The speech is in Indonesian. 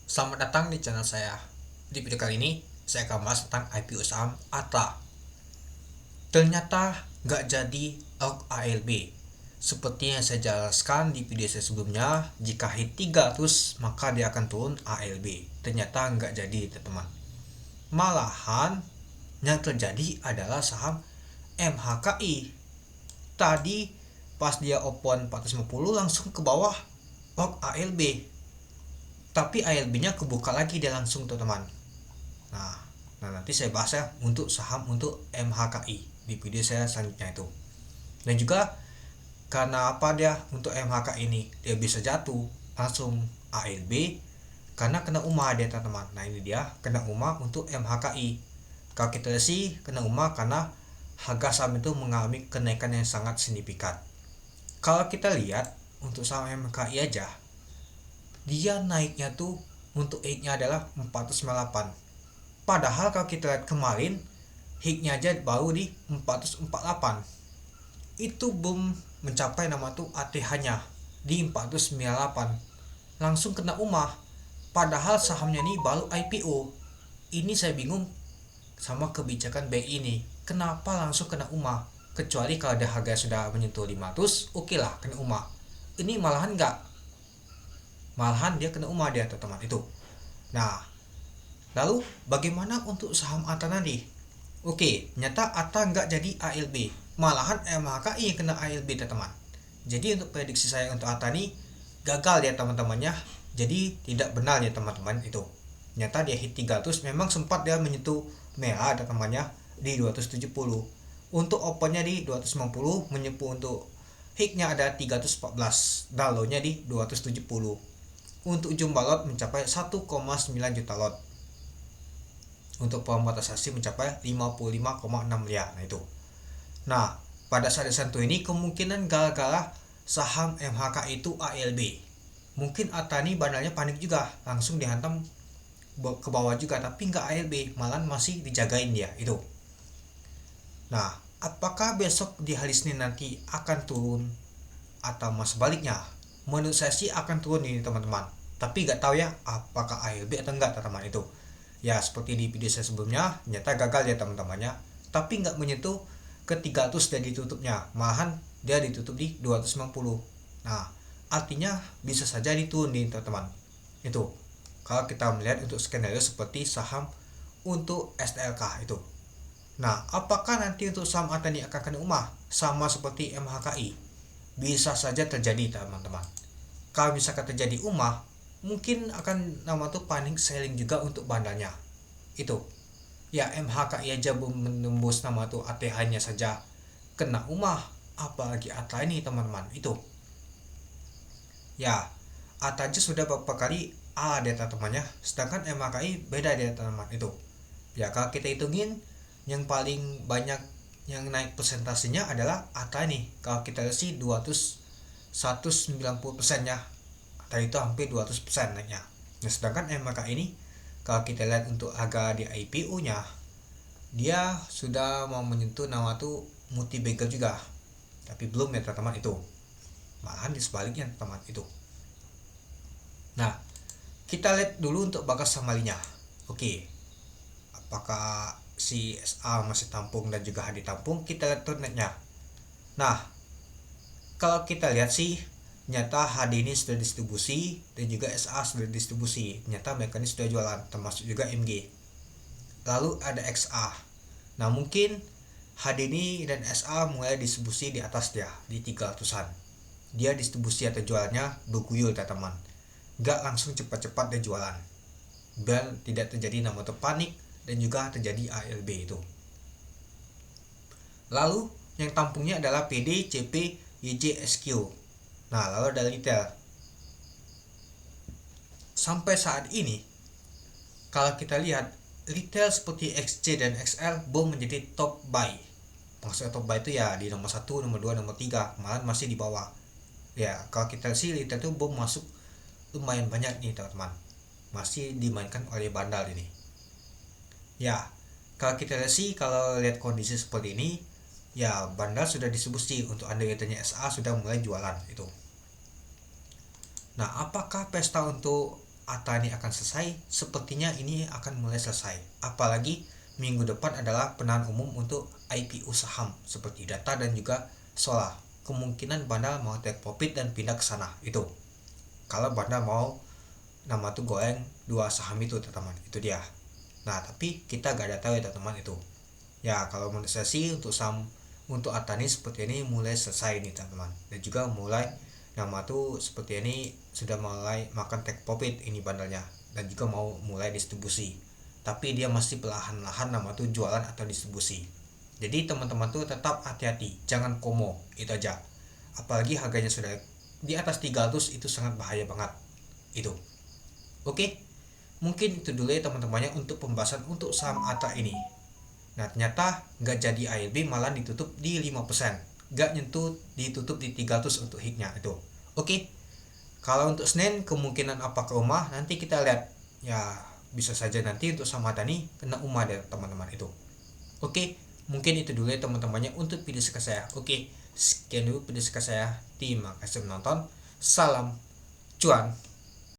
Selamat datang di channel saya. Di video kali ini, saya akan bahas tentang IPO saham ATA. Ternyata nggak jadi ALB. Seperti yang saya jelaskan di video saya sebelumnya, jika hit 300 maka dia akan turun ALB. Ternyata nggak jadi, teman-teman. Malahan yang terjadi adalah saham MHKI. Tadi pas dia open 450 langsung ke bawah ALB. Tapi ALB-nya kebuka lagi dia langsung, teman-teman. Nah, nanti saya bahas ya untuk saham untuk MHKI di video saya selanjutnya itu. Dan juga karena apa dia untuk MHKI ini dia bisa jatuh langsung ALB karena kena UMA dia, teman-teman. Nah, ini dia kena UMA untuk MHKI. Kalau kita lihat sih kena UMA karena harga saham itu mengalami kenaikan yang sangat signifikan. Kalau kita lihat untuk saham MHKI aja, dia naiknya tuh untuk hit-nya adalah 498. Padahal kalau kita lihat kemarin hit-nya aja baru di 448. Itu belum mencapai nama tuh ATH-nya di 498. Langsung kena UMA. Padahal sahamnya ini baru IPO. Ini saya bingung sama kebijakan BI ini. Kenapa langsung kena UMA? Kecuali kalau ada harga sudah menyentuh 500, oke lah kena UMA. Ini malahan enggak. Malahan dia kena UMA dia, teman-teman itu. Nah, lalu bagaimana untuk saham ATA nanti? Oke, ternyata ATA nggak jadi ALB. Malahan MHKI yang kena ALB, teman-teman. Jadi untuk prediksi saya untuk ATA ini gagal ya, teman-temannya. Jadi tidak benar ya, teman-teman itu. Ternyata dia hit 300 memang sempat dia menyentuh merah, teman-temannya di 270. Untuk opennya di 250, menyentuh untuk hitnya ada 314, downloadnya di 270. Untuk jumlah lot mencapai 1,9 juta lot. Untuk pembatasasi mencapai 55,6 miliar. Nah itu. Nah, pada saat disentuh ini kemungkinan gara-gara saham MHK itu ALB. Mungkin Atani bandalnya panik juga, langsung dihantam ke bawah juga, tapi nggak ALB, malah masih dijagain dia itu. Nah, apakah besok di hari Senin nanti akan turun atau mas sebaliknya? Menurut saya sih akan turun ini, teman-teman. Tapi nggak tahu ya apakah ALB atau enggak, teman-teman itu. Ya seperti di video saya sebelumnya, ternyata gagal ya, teman-temannya. Tapi nggak menyentuh ke 300 dan ditutupnya. Malahan dia ditutup di 250. Nah, artinya bisa saja diturunin, teman-teman. Itu. Kalau kita melihat untuk skenario seperti saham untuk STLK itu. Nah, apakah nanti untuk saham Atani akan kena UMA sama seperti MHKI? Bisa saja terjadi, teman-teman. Kalau misalkan terjadi UMA, mungkin akan nama tuh panik selling juga untuk bandanya. Itu. Ya MHKI aja belum menembus nama tuh ATH-nya saja kena UMA, apalagi ATA ini, teman-teman. Itu. Ya, ATA aja sudah beberapa kali A data temannya, sedangkan MHKI beda data, teman itu. Ya kalau kita hitungin yang paling banyak yang naik persentasenya adalah ATA ini. Kalau kita lihat sih 190% ya. Tadi itu hampir 200% naiknya. Nah, sedangkan MHK ini kalau kita lihat untuk harga di IPO-nya, dia sudah mau menyentuh nama tuh multi bagel juga. Tapi belum ya, teman-teman itu. Malahan di sebaliknya, teman itu. Nah, kita lihat dulu untuk bagas samalinya. Oke. Apakah si SA masih tampung dan juga HD tampung? Kita lihat netnya. Nah, kalau kita lihat sih ternyata HD ini sudah distribusi dan juga SA sudah distribusi. Ternyata mereka ini sudah jualan, termasuk juga MG. Lalu ada XA. Nah, mungkin HD ini dan SA mulai distribusi di atas dia di 300-an. Dia distribusi atau jualannya berguyur, teman-teman. Gak langsung cepat-cepat dia jualan. Biar tidak terjadi nama panik dan juga terjadi ALB itu. Lalu yang tampungnya adalah PD, CP, YJ, SQ. Nah, lalu ada retail. Sampai saat ini, kalau kita lihat, retail seperti XC dan XL belum menjadi top buy. Maksudnya top buy itu ya di nomor 1, nomor 2, nomor 3, malah masih di bawah. Ya, kalau kita sih retail itu belum masuk lumayan banyak nih, teman-teman. Masih dimainkan oleh bandal ini. Ya, kalau kita lihat sih, kalau lihat kondisi seperti ini, ya bandal sudah distribusi untuk underwriternya SA sudah mulai jualan itu. Nah, apakah pesta untuk ATA ini akan selesai, sepertinya ini akan mulai selesai. Apalagi minggu depan adalah penahan umum untuk IPO saham seperti Data dan juga Solar. Kemungkinan Banda mau take profit dan pindah ke sana itu. Kalau Banda mau nama tuh goreng dua saham itu teman-teman, itu dia. Nah tapi kita gak ada tahu ya teman-teman itu. Ya kalau menurut saya sih untuk saham untuk ATA ini seperti ini mulai selesai nih teman-teman, dan juga mulai nama tuh seperti ini sudah mulai makan take profit ini bandelnya, dan juga mau mulai distribusi, tapi dia masih perlahan-lahan nama tuh jualan atau distribusi. Jadi teman-teman tuh tetap hati-hati, jangan FOMO, itu aja. Apalagi harganya sudah di atas 300, itu sangat bahaya banget itu. Oke, mungkin itu dulu ya teman-temannya untuk pembahasan untuk saham ATA ini. Nah ternyata nggak jadi ALB, malah ditutup di 5%, nggak nyentuh, ditutup di 300 untuk hiknya itu. Oke, kalau untuk Senin kemungkinan apa ke rumah nanti kita lihat ya, bisa saja nanti untuk sama Tani kena umah deh teman-teman itu. Oke, mungkin itu dulu ya teman-temannya untuk video sekian saya. Oke, sekian dulu video sekian saya. Terima kasih menonton. Salam cuan.